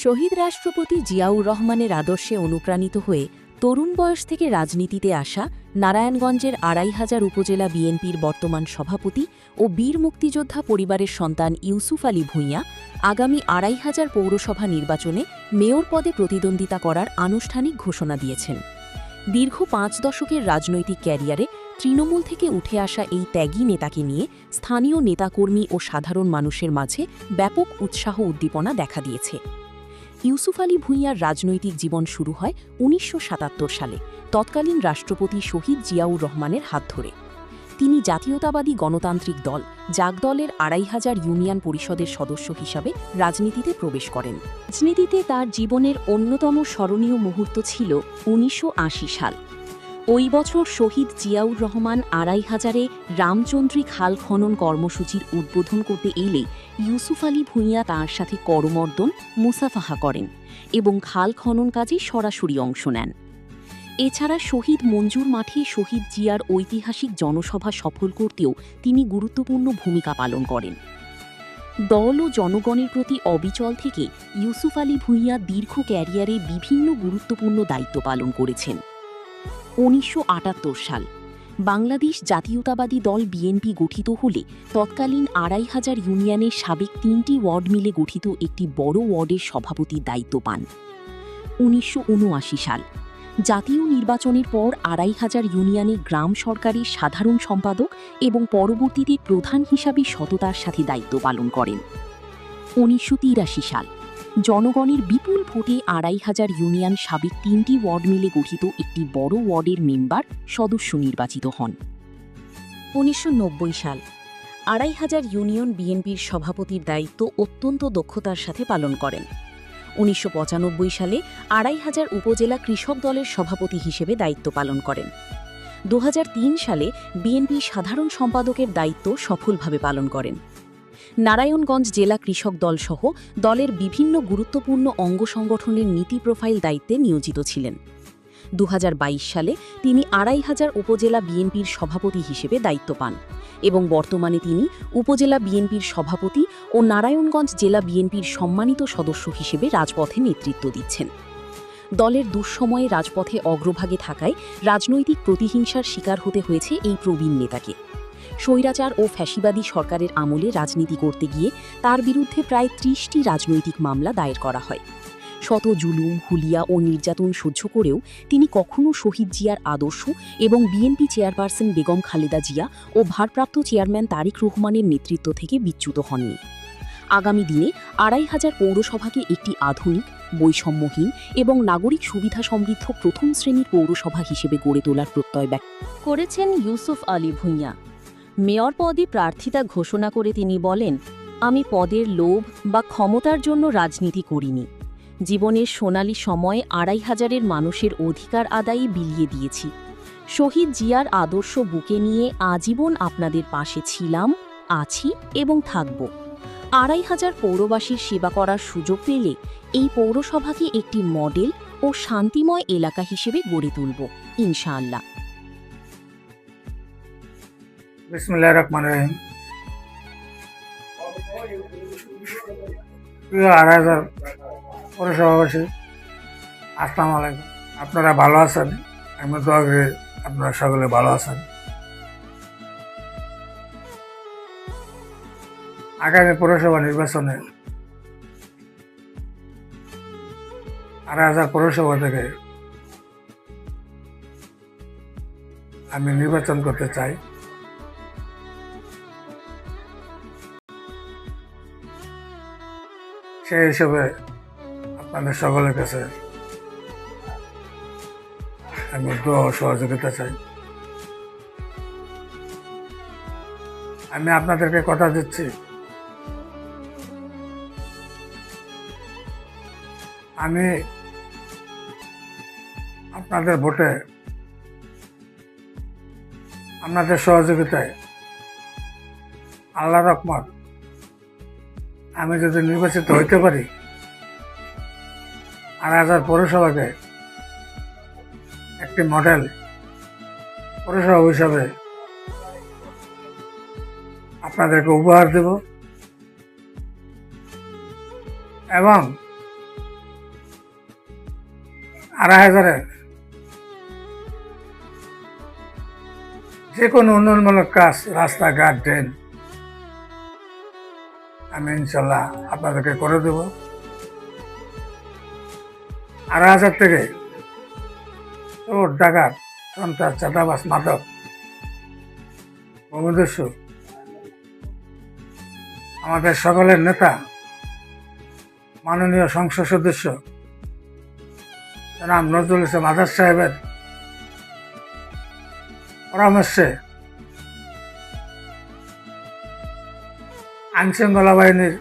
শহীদ রাষ্ট্রপতি জিয়াউর রহমানের আদর্শে অনুপ্রাণিত হয়ে তরুণ বয়স থেকে রাজনীতিতে আসা নারায়ণগঞ্জের ২৫০০ উপজেলা বিএনপির বর্তমান সভাপতি ও বীর মুক্তিযোদ্ধা পরিবারের সন্তান ইউসুফ আলী ভূঁইয়া আগামী ২৫০০ পৌরসভা নির্বাচনে মেয়র পদে প্রতিদ্বন্দ্বিতা করার আনুষ্ঠানিক ঘোষণা দিয়েছেন। দীর্ঘ ৫ দশকের রাজনৈতিক ক্যারিয়ারে তৃণমূল থেকে উঠে আসা এই ত্যাগী নেতাকে নিয়ে স্থানীয় নেতাকর্মী ও সাধারণ মানুষের মাঝে ব্যাপক উৎসাহ উদ্দীপনা দেখা দিয়েছে। ইউসুফ আলী ভূঁইয়ার রাজনৈতিক জীবন শুরু হয় ১৯৭৭ সালে তৎকালীন রাষ্ট্রপতি শহীদ জিয়াউর রহমানের হাত ধরে। তিনি জাতীয়তাবাদী গণতান্ত্রিক দল জাগদলের ২৫০০ ইউনিয়ন পরিষদের সদস্য হিসাবে রাজনীতিতে প্রবেশ করেন। রাজনীতিতে তার জীবনের অন্যতম স্মরণীয় মুহূর্ত ছিল ১৯৮০ সাল। ওই বছর শহীদ জিয়াউর রহমান ২৫০০-এ রামচন্দ্রী খাল খনন কর্মসূচির উদ্বোধন করতে এলে ইউসুফ আলী ভূঁইয়া তাঁর সাথে করমর্দন মুসাফাহা করেন এবং খাল খনন কাজে সরাসরি অংশ নেন। এছাড়া শহীদ মঞ্জুর মাঠে শহীদ জিয়ার ঐতিহাসিক জনসভা সফল করতেও তিনি গুরুত্বপূর্ণ ভূমিকা পালন করেন। দল ও জনগণের প্রতি অবিচল থেকে ইউসুফ আলী ভূঁইয়া দীর্ঘ ক্যারিয়ারে বিভিন্ন গুরুত্বপূর্ণ দায়িত্ব পালন করেছেন। ১৯৭৮ সাল বাংলাদেশ জাতীয়তাবাদী দল বিএনপি গঠিত হলে তৎকালীন ২৫০০ ইউনিয়নের সাবেক ৩টি ওয়ার্ড মিলে গঠিত একটি বড় ওয়ার্ডের সভাপতির দায়িত্ব পান। ১৯৭৯ সাল জাতীয় নির্বাচনের পর ২৫০০ ইউনিয়নে গ্রাম সরকারের সাধারণ সম্পাদক এবং পরবর্তীতে প্রধান হিসাবে সততার সাথে দায়িত্ব পালন করেন। ১৯৮৩ সাল জনগণের বিপুল ভোটে ২৫০০ ইউনিয়ন সাবেক ৩টি ওয়ার্ড মিলে গঠিত একটি বড় ওয়ার্ডের মেম্বার সদস্য নির্বাচিত হন। ১৯৯০ সাল ২৫০০ ইউনিয়ন বিএনপির সভাপতির দায়িত্ব অত্যন্ত দক্ষতার সাথে পালন করেন। ১৯৯৫ সালে ২৫০০ উপজেলা কৃষক দলের সভাপতি হিসেবে দায়িত্ব পালন করেন। ২০০৩ সালে বিএনপি সাধারণ সম্পাদকের দায়িত্ব সফলভাবে পালন করেন। নারায়ণগঞ্জ জেলা কৃষক দল সহ দলের বিভিন্ন গুরুত্বপূর্ণ অঙ্গ সংগঠনের নীতি প্রোফাইল দায়িত্বে নিয়োজিত ছিলেন। ২০২২ সালে তিনি ২৫০০ উপজেলা বিএনপির সভাপতি হিসেবে দায়িত্ব পান এবং বর্তমানে তিনি উপজেলা বিএনপির সভাপতি ও নারায়ণগঞ্জ জেলা বিএনপির সম্মানিত সদস্য হিসেবে রাজপথে নেতৃত্ব দিচ্ছেন। দলের দুঃসময়ে রাজপথে অগ্রভাগে থাকায় রাজনৈতিক প্রতিহিংসার শিকার হতে হয়েছে এই প্রবীণ নেতাকে। স্বৈরাচার ও ফ্যাসিবাদী সরকারের আমলে রাজনীতি করতে গিয়ে তার বিরুদ্ধে প্রায় ৩০টি রাজনৈতিক মামলা দায়ের করা হয়। শত জুলুম, হুলিয়া ও নির্যাতন সহ্য করেও তিনি কখনও শহীদ জিয়ার আদর্শ এবং বিএনপি চেয়ারপারসন বেগম খালেদা জিয়া ও ভারপ্রাপ্ত চেয়ারম্যান তারেক রহমানের নেতৃত্ব থেকে বিচ্যুত হননি। আগামী দিনে ২৫০০ পৌরসভাকে একটি আধুনিক, বৈষম্যহীন এবং নাগরিক সুবিধা সমৃদ্ধ প্রথম শ্রেণীর পৌরসভা হিসেবে গড়ে তোলার প্রত্যয় ব্যক্ত করেছেন ইউসুফ আলী ভূঁইয়া। মেয়র পদে প্রার্থিতা ঘোষণা করে তিনি বলেন, আমি পদের লোভ বা ক্ষমতার জন্য রাজনীতি করিনি। জীবনের সোনালি সময় ২৫০০-এর মানুষের অধিকার আদায়ে বিলিয়ে দিয়েছি। শহীদ জিয়ার আদর্শ বুকে নিয়ে আজীবন আপনাদের পাশে ছিলাম, আছি এবং থাকব। ২৫০০ পৌরবাসীর সেবা করার সুযোগ পেলে এই পৌরসভাকে একটি মডেল ও শান্তিময় এলাকা হিসেবে গড়ে তুলব, ইনশাআল্লাহ। বিসমিল্লাহির রহমানির রহিম। প্রিয় ২৫০০ পৌরসভাবাসী, আসসালামু আলাইকুম। আপনারা ভালো আছেন? আমি দোয়া করি আপনারা সকলে ভালো আছেন। আগামী পৌরসভা নির্বাচনে ২৫০০ পৌরসভা থেকে আমি নির্বাচন করতে চাই। সেই হিসেবে আপনাদের সকলের কাছে আমি দোয়া ও সহযোগিতা চাই। আমি আপনাদেরকে কথা দিচ্ছি, আমি আপনাদের ভোটে, আপনাদের সহযোগিতায়, আল্লাহর রহমত, আমি যদি নির্বাচিত হইতে পারি ২৫০০ পৌরসভাকে একটি মডেল পৌরসভা হিসাবে আপনাদেরকে উপহার দেব এবং 2,500-এর যে কোনো উন্নয়নমূলক কাজ, রাস্তাঘাট, ড্রেন আমি ইনশাল্লাহ আপনাদেরকে করে দেব। 2,500 থেকে চোর, ডাকাত, সন্ত্রাস, চাঁদাবাজ, মাদক, ভূমিদস্যু আমাদের সকলের নেতা মাননীয় সংসদ সদস্য জনাব নজরুল ইসলাম আজাদ সাহেবের পরামর্শে আইনশৃঙ্খলা বাহিনীর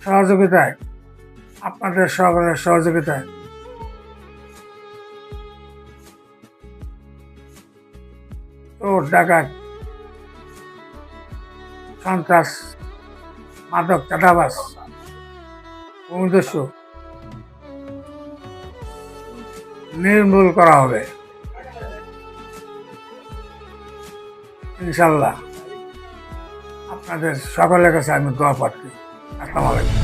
সহযোগিতায়, আপনাদের সকলের সহযোগিতায় চোর, ডাকাত, সন্ত্রাস, মাদক, চাঁদাবাজ, ভূমিদস্যু নির্মূল করা হবে ইনশাল্লাহ। আপনাদের সকলের কাছে আমি দোয়া প্রার্থী। আসসালামু আলাইকুম।